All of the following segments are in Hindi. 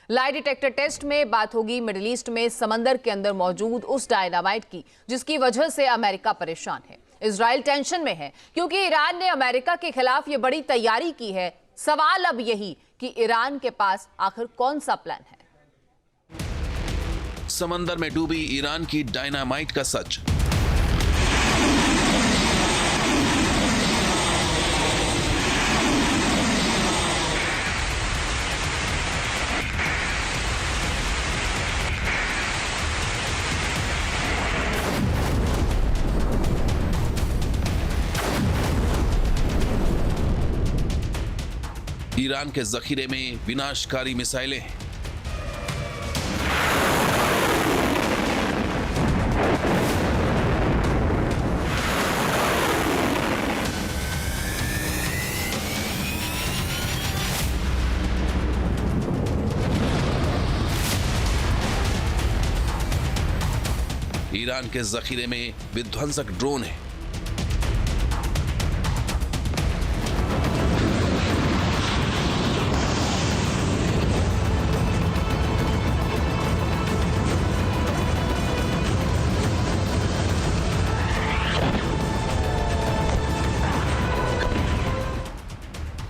लाई डिटेक्टर टेस्ट में बात होगी मिडिल ईस्ट में समंदर के अंदर मौजूद उस डायनामाइट की जिसकी वजह से अमेरिका परेशान है। इजराइल टेंशन में है क्योंकि ईरान ने अमेरिका के खिलाफ ये बड़ी तैयारी की है। सवाल अब यही कि ईरान के पास आखिर कौन सा प्लान है। समंदर में डूबी ईरान की डायनामाइट का सच। ईरान के जखीरे में विनाशकारी मिसाइलें हैं। ईरान के जखीरे में विध्वंसक ड्रोन है।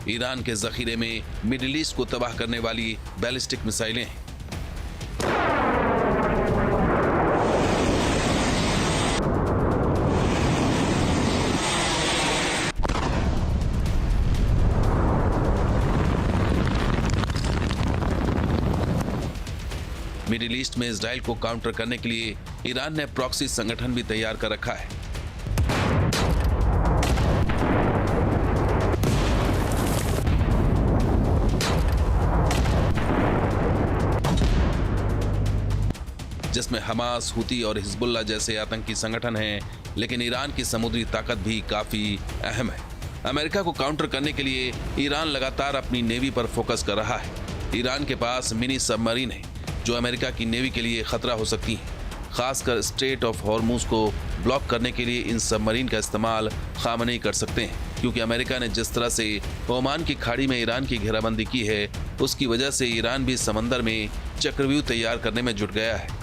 ईरान के जखीरे में मिडिल ईस्ट को तबाह करने वाली बैलिस्टिक मिसाइलें हैं। मिडिल ईस्ट में इजराइल को काउंटर करने के लिए ईरान ने प्रॉक्सी संगठन भी तैयार कर रखा है। जिसमें हमास, हुती और हिजबुल्लाह जैसे आतंकी संगठन हैं, लेकिन ईरान की समुद्री ताकत भी काफी अहम है। अमेरिका को काउंटर करने के लिए ईरान लगातार अपनी नेवी पर फोकस कर रहा है। ईरान के पास मिनी सबमरीन है जो अमेरिका की नेवी के लिए खतरा हो सकती है। खासकर स्ट्रेट ऑफ हॉर्मुज को ब्लॉक करने के लिए इन सबमरीन का इस्तेमाल खामनेई कर सकते हैं, क्योंकि अमेरिका ने जिस तरह से ओमान की खाड़ी में ईरान की घेराबंदी की है, उसकी वजह से ईरान भी समंदर में चक्रव्यूह तैयार करने में जुट गया है।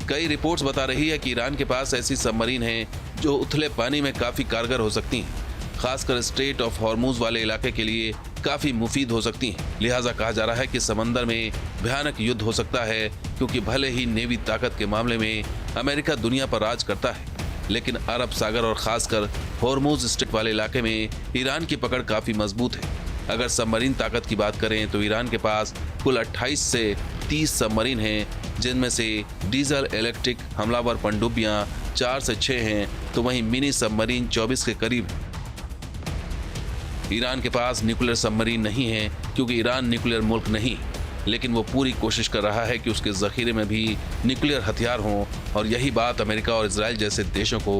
कई रिपोर्ट्स बता रही है कि ईरान के पास ऐसी सबमरीन हैं जो उथले पानी में काफी कारगर हो सकती हैं, खासकर स्ट्रेट ऑफ हॉर्मुज वाले इलाके के लिए काफी मुफीद हो सकती हैं। लिहाजा कहा जा रहा है कि समंदर में भयानक युद्ध हो सकता है, क्योंकि भले ही नेवी ताकत के मामले में अमेरिका दुनिया पर राज करता है, लेकिन अरब सागर और खासकर हॉर्मुज स्ट्रेट वाले इलाके में ईरान की पकड़ काफी मजबूत है। अगर सबमरीन ताकत की बात करें तो ईरान के पास कुल 28 से 30 सबमरीन हैं, जिनमें से डीजल इलेक्ट्रिक हमलावर पनडुब्बियां 4 से 6 हैं, तो वहीं मिनी सबमरीन 24 के करीब हैं। ईरान के पास न्यूक्लियर सबमरीन नहीं है, क्योंकि ईरान न्यूक्लियर मुल्क नहीं, लेकिन वो पूरी कोशिश कर रहा है कि उसके जखीरे में भी न्यूक्लियर हथियार हों, और यही बात अमेरिका और इजराइल जैसे देशों को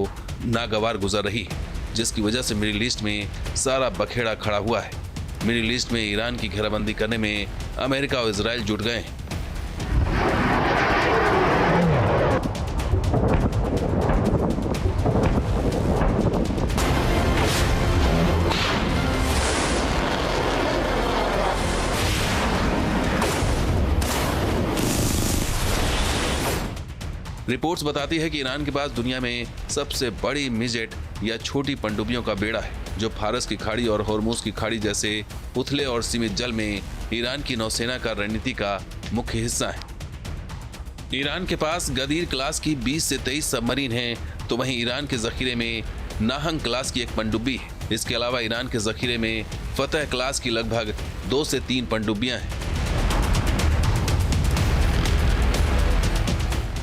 नागवार गुजर रही है, जिसकी वजह से मिडिल ईस्ट में सारा बखेड़ा खड़ा हुआ है। मिडिल ईस्ट में ईरान की घेराबंदी करने में अमेरिका और इजराइल जुट गए हैं। रिपोर्ट्स बताती है कि ईरान के पास दुनिया में सबसे बड़ी मिजेट या छोटी पनडुब्बियों का बेड़ा है, जो फारस की खाड़ी और हॉर्मुज की खाड़ी जैसे उथले और सीमित जल में ईरान की नौसेना का रणनीति का मुख्य हिस्सा है। ईरान के पास गदीर क्लास की 20 से 23 सबमरीन हैं, तो वहीं ईरान के जखीरे में नाहंग क्लास की एक पनडुब्बी है। इसके अलावा ईरान के जखीरे में फतह क्लास की लगभग 2 से 3 पनडुब्बियां हैं।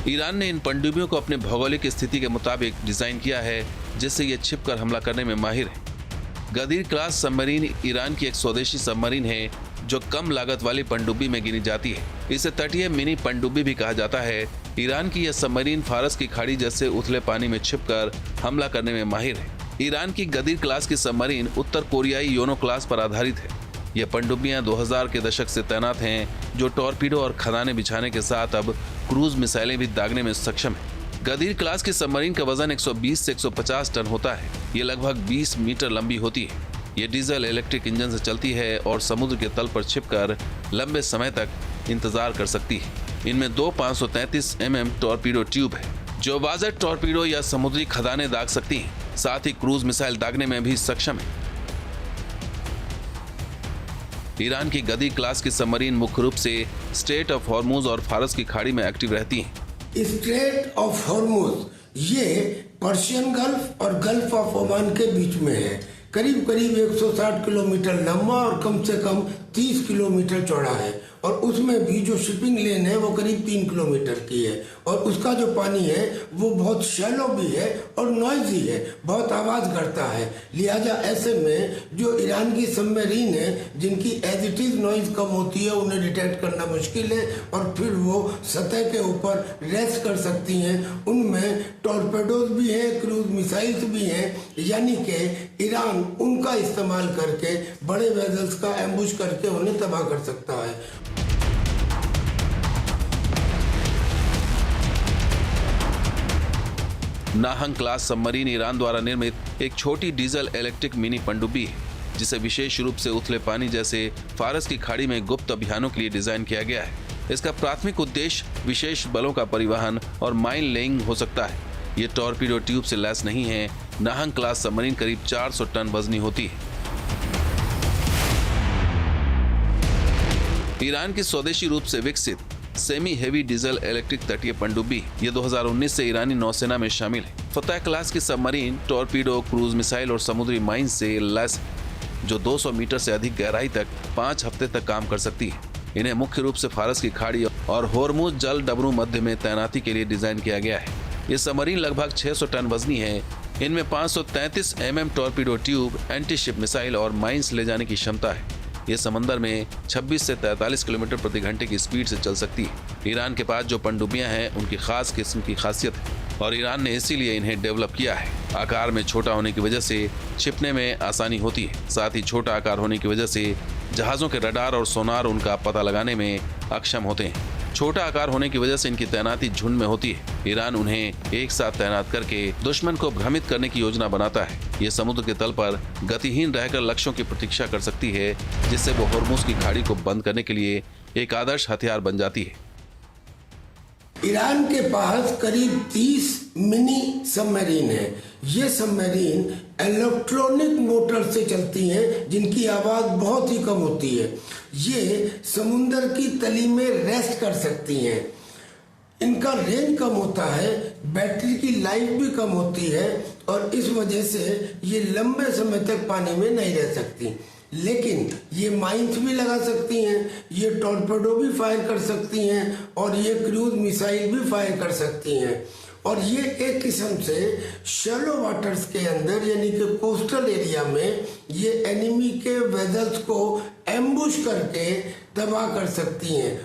ईरान ने इन पनडुब्बियों को अपने भौगोलिक स्थिति के मुताबिक डिजाइन किया है, जिससे ये छिपकर हमला करने में माहिर है। गदीर क्लास सबमरीन ईरान की एक स्वदेशी सबमरीन है, जो कम लागत वाली पनडुब्बी में गिनी जाती है। इसे तटीय मिनी पनडुब्बी भी कहा जाता है। ईरान की यह सबमरीन फारस की खाड़ी जैसे उथले पानी में छिपकर हमला करने में माहिर है। ईरान की गदीर क्लास की सबमरीन उत्तर कोरियाई योनो क्लास पर आधारित है। ये पनडुब्बियां 2000 के दशक से तैनात हैं, जो टॉर्पीडो और खदानें बिछाने के साथ अब क्रूज मिसाइलें भी दागने में सक्षम है। गदीर क्लास की सबमरीन का वजन 120 से 150 टन होता है। ये लगभग 20 मीटर लंबी होती है। ये डीजल इलेक्ट्रिक इंजन से चलती है और समुद्र के तल पर छिपकर लंबे समय तक इंतजार कर सकती है। इनमें दो 533 mm टॉर्पीडो ट्यूब है जो वाज़र टॉर्पीडो या समुद्री खदानें दाग सकती हैं, साथ ही क्रूज मिसाइल दागने में भी सक्षम है। ईरान की गदी क्लास की सबमरीन मुख्य रूप से स्ट्रेट ऑफ हॉर्मुज और फारस की खाड़ी में एक्टिव रहती हैं। स्ट्रेट ऑफ हॉर्मुज ये पर्शियन गल्फ और गल्फ ऑफ ओमान के बीच में है। करीब करीब 160 किलोमीटर लंबा और कम से कम 30 किलोमीटर चौड़ा है और उसमें भी जो शिपिंग लेन है वो करीब 3 किलोमीटर की है और उसका जो पानी है वो बहुत शैलो भी है और नॉइजी है, बहुत आवाज़ करता है। लिहाजा ऐसे में जो ईरान की सबमरीन है जिनकी एज इट इज़ नॉइज कम होती है उन्हें डिटेक्ट करना मुश्किल है और फिर वो सतह के ऊपर रेस्ट कर सकती हैं। उनमें टॉर्पेडोज भी हैं, क्रूज मिसाइल्स भी हैं, यानी कि ईरान उनका इस्तेमाल करके बड़े वेजल्स का एम्बुश करके उन्हें तबाह कर सकता है। नाहंग क्लास सबमरीन ईरान द्वारा निर्मित एक छोटी डीजल इलेक्ट्रिक मिनी पनडुब्बी है जिसे विशेष रूप से उथले पानी जैसे फारस की खाड़ी में गुप्त अभियानों के लिए डिजाइन किया गया है। इसका प्राथमिक उद्देश्य विशेष बलों का परिवहन और माइन लेइंग हो सकता है। ये टॉर्पीडो ट्यूब से लैस नहीं है। नाहंग क्लास सबमरीन करीब 400 टन वजनी होती है। ईरान की स्वदेशी रूप से विकसित सेमी हेवी डीजल इलेक्ट्रिक तटीय पनडुब्बी ये 2019 से ईरानी नौसेना में शामिल है। फतह क्लास की सबमरीन टॉर्पीडो, क्रूज मिसाइल और समुद्री माइन से लैस है जो 200 मीटर से अधिक गहराई तक 5 हफ्ते तक काम कर सकती है। इन्हें मुख्य रूप से फारस की खाड़ी और होर्मुज जल डबरू मध्य में तैनाती के लिए डिजाइन किया गया है। ये सबमरीन लगभग 600 टन वजनी है। इनमें 533 mm torpedo tube, anti ship missile और माइंस ले जाने की क्षमता है। ये समंदर में 26 से 43 किलोमीटर प्रति घंटे की स्पीड से चल सकती है। ईरान के पास जो पनडुब्बियां हैं उनकी खास किस्म की खासियत है और ईरान ने इसीलिए इन्हें डेवलप किया है। आकार में छोटा होने की वजह से छिपने में आसानी होती है। साथ ही छोटा आकार होने की वजह से जहाजों के रडार और सोनार उनका पता लगाने में अक्षम होते हैं। छोटा आकार होने की वजह से इनकी तैनाती झुंड में होती है। ईरान उन्हें एक साथ तैनात करके दुश्मन को भ्रमित करने की योजना बनाता है। ये समुद्र के तल पर गतिहीन रहकर लक्ष्यों की प्रतीक्षा कर सकती है, जिससे वो होर्मुज की खाड़ी को बंद करने के लिए एक आदर्श हथियार बन जाती है। ईरान के पास करीब 30 मिनी सबमरीन है। ये सबमरीन इलेक्ट्रॉनिक मोटर से चलती हैं जिनकी आवाज़ बहुत ही कम होती है। ये समुंदर की तली में रेस्ट कर सकती हैं। इनका रेंज कम होता है, बैटरी की लाइफ भी कम होती है और इस वजह से ये लंबे समय तक पानी में नहीं रह सकती। लेकिन ये माइंस भी लगा सकती हैं, ये टॉर्पेडो भी फायर कर सकती हैं और ये क्रूज मिसाइल भी फायर कर सकती हैं। और ये एक किस्म से शैलो वाटर्स के अंदर यानी कि कोस्टल एरिया में ये एनिमी के वेजल्स को एम्बुश करके तबाह कर सकती हैं।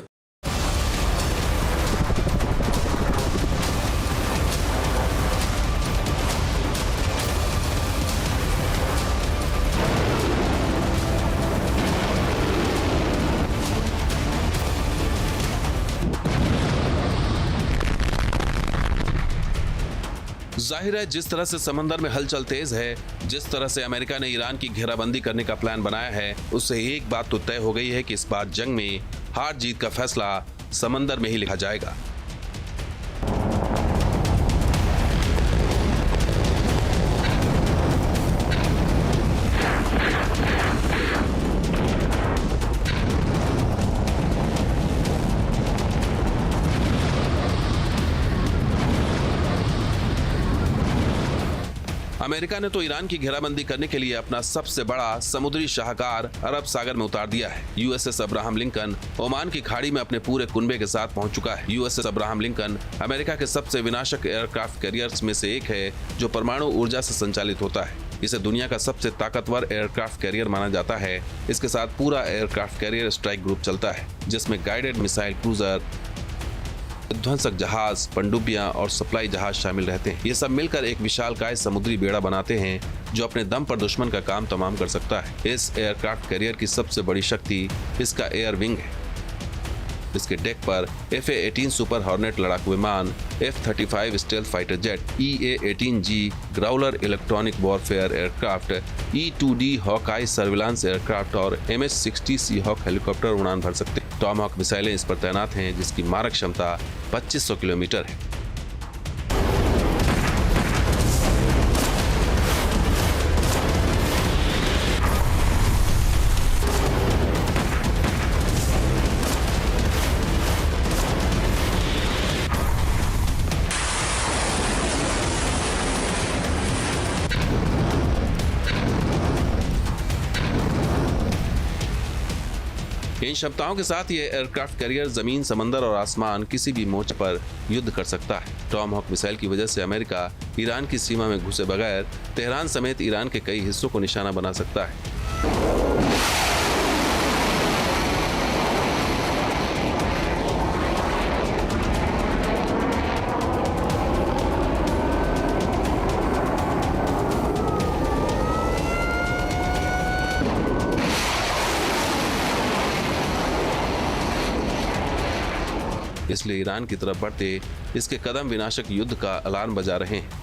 जाहिर है जिस तरह से समंदर में हलचल तेज है, जिस तरह से अमेरिका ने ईरान की घेराबंदी करने का प्लान बनाया है, उससे एक बात तो तय हो गई है कि इस बार जंग में हार जीत का फैसला समंदर में ही लिखा जाएगा। अमेरिका ने तो ईरान की घेराबंदी करने के लिए अपना सबसे बड़ा समुद्री शाहकार अरब सागर में उतार दिया है। यूएसएस अब्राहम लिंकन ओमान की खाड़ी में अपने पूरे कुनबे के साथ पहुंच चुका है। यूएसएस अब्राहम लिंकन अमेरिका के सबसे विनाशक एयरक्राफ्ट कैरियर्स में से एक है जो परमाणु ऊर्जा से संचालित होता है। इसे दुनिया का सबसे ताकतवर एयरक्राफ्ट कैरियर माना जाता है। इसके साथ पूरा एयरक्राफ्ट कैरियर स्ट्राइक ग्रुप चलता है जिसमें गाइडेड मिसाइल क्रूजर, ध्वंसक जहाज, पनडुब्बियां और सप्लाई जहाज शामिल रहते हैं। ये सब मिलकर एक विशालकाय समुद्री बेड़ा बनाते हैं जो अपने दम पर दुश्मन का काम तमाम कर सकता है। इस एयरक्राफ्ट कैरियर की सबसे बड़ी शक्ति इसका एयर विंग है। इसके डेक पर FA-18 सुपर हॉर्नेट लड़ाकू विमान, F-35 stealth fighter jet, EA-18G Growler electronic warfare aircraft, E-2D Hawkeye surveillance aircraft और MH-60 सीहॉक हेलीकॉप्टर उड़ान भर सकते हैं। टॉमहॉक मिसाइलें इस पर तैनात हैं, जिसकी मारक क्षमता 2500 किलोमीटर है। इन क्षमताओं के साथ ये एयरक्राफ्ट कैरियर जमीन, समंदर और आसमान किसी भी मोर्चे पर युद्ध कर सकता है। टॉमहॉक मिसाइल की वजह से अमेरिका ईरान की सीमा में घुसे बगैर तेहरान समेत ईरान के कई हिस्सों को निशाना बना सकता है। इसलिए ईरान की तरफ बढ़ते इसके कदम विनाशक युद्ध का अलार्म बजा रहे हैं।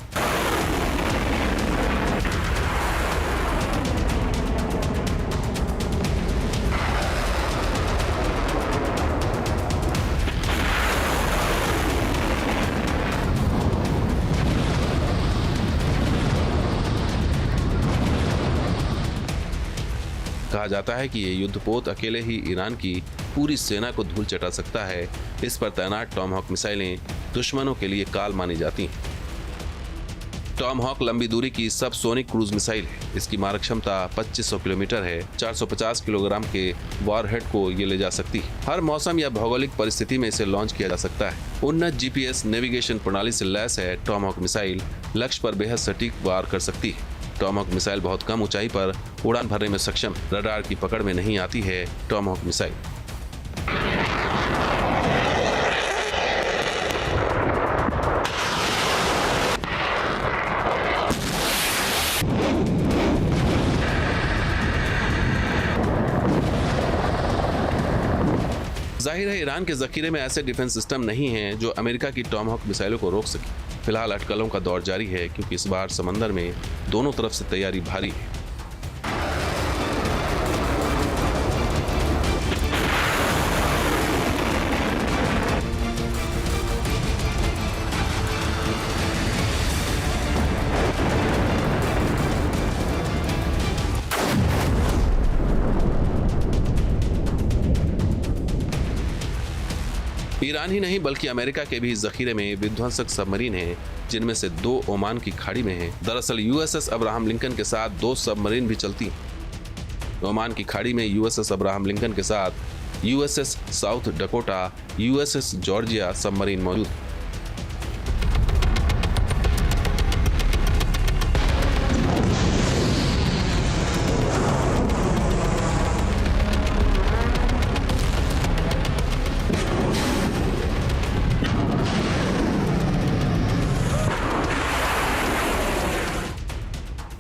कहा जाता है कि ये युद्धपोत अकेले ही ईरान की पूरी सेना को धूल चटा सकता है। इस पर तैनात टॉमहॉक मिसाइलें दुश्मनों के लिए काल मानी जाती हैं। टॉमहॉक लंबी दूरी की सब सोनिक क्रूज मिसाइल है। इसकी मारक क्षमता 2500 किलोमीटर है। 450 किलोग्राम के वॉरहेड को ये ले जा सकती है। हर मौसम या भौगोलिक परिस्थिति में इसे लॉन्च किया जा सकता है। उन्नत जीपीएस नेविगेशन प्रणाली से लैस है। टॉमहॉक मिसाइल लक्ष्य पर बेहद सटीक वार कर सकती है। टॉमहॉक मिसाइल बहुत कम ऊंचाई पर उड़ान भरने में सक्षम है। रडार की पकड़ में नहीं आती है टॉमहॉक मिसाइल। जाहिर है ईरान के जखीरे में ऐसे डिफेंस सिस्टम नहीं हैं जो अमेरिका की टॉमहॉक मिसाइलों को रोक सके। फिलहाल अटकलों का दौर जारी है, क्योंकि इस बार समंदर में दोनों तरफ से तैयारी भारी है। ईरान ही नहीं बल्कि अमेरिका के भी जखीरे में विध्वंसक सबमरीन हैं, जिनमें से 2 ओमान की खाड़ी में हैं। दरअसल यूएसएस अब्राहम लिंकन के साथ 2 सबमरीन भी चलती हैं। ओमान की खाड़ी में यूएसएस अब्राहम लिंकन के साथ USS south Dakota, USS Georgia submarine मौजूद है।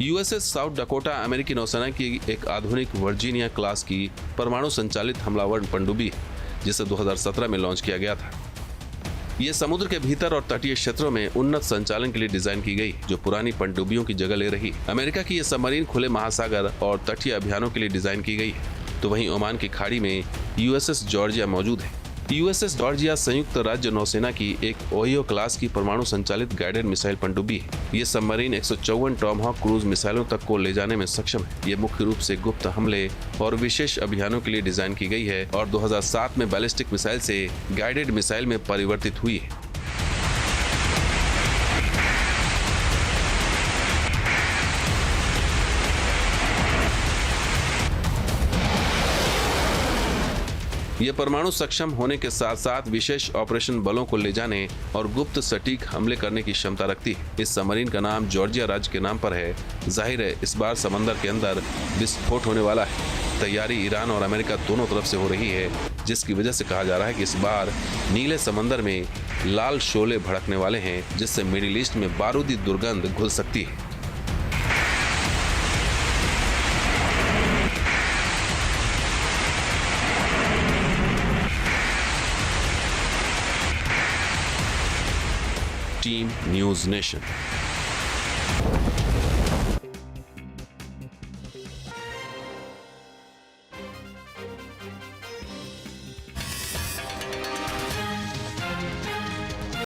यूएसएस साउथ डकोटा अमेरिकी नौसेना की एक आधुनिक वर्जीनिया क्लास की परमाणु संचालित हमलावर पनडुब्बी है, जिसे 2017 में लॉन्च किया गया था। ये समुद्र के भीतर और तटीय क्षेत्रों में उन्नत संचालन के लिए डिजाइन की गई, जो पुरानी पनडुब्बियों की जगह ले रही। अमेरिका की ये सबमरीन खुले महासागर और तटीय अभियानों के लिए डिजाइन की गई है। तो वहीं ओमान की खाड़ी में यूएसएस जॉर्जिया मौजूद है। यूएसएस जॉर्जिया संयुक्त राज्य नौसेना की एक ओहियो क्लास की परमाणु संचालित गाइडेड मिसाइल पनडुब्बी है। ये सबमरीन 154 टॉमहॉक क्रूज मिसाइलों तक को ले जाने में सक्षम है। ये मुख्य रूप से गुप्त हमले और विशेष अभियानों के लिए डिजाइन की गई है और 2007 में बैलिस्टिक मिसाइल से गाइडेड मिसाइल में परिवर्तित हुई है। ये परमाणु सक्षम होने के साथ साथ विशेष ऑपरेशन बलों को ले जाने और गुप्त सटीक हमले करने की क्षमता रखती है। इस सबमरीन का नाम जॉर्जिया राज्य के नाम पर है। जाहिर है इस बार समंदर के अंदर विस्फोट होने वाला है। तैयारी ईरान और अमेरिका दोनों तरफ से हो रही है, जिसकी वजह से कहा जा रहा है कि इस बार नीले समंदर में लाल शोले भड़कने वाले हैं, जिससे मिडिल ईस्ट में बारूदी दुर्गंध घुल सकती है। Team news nation.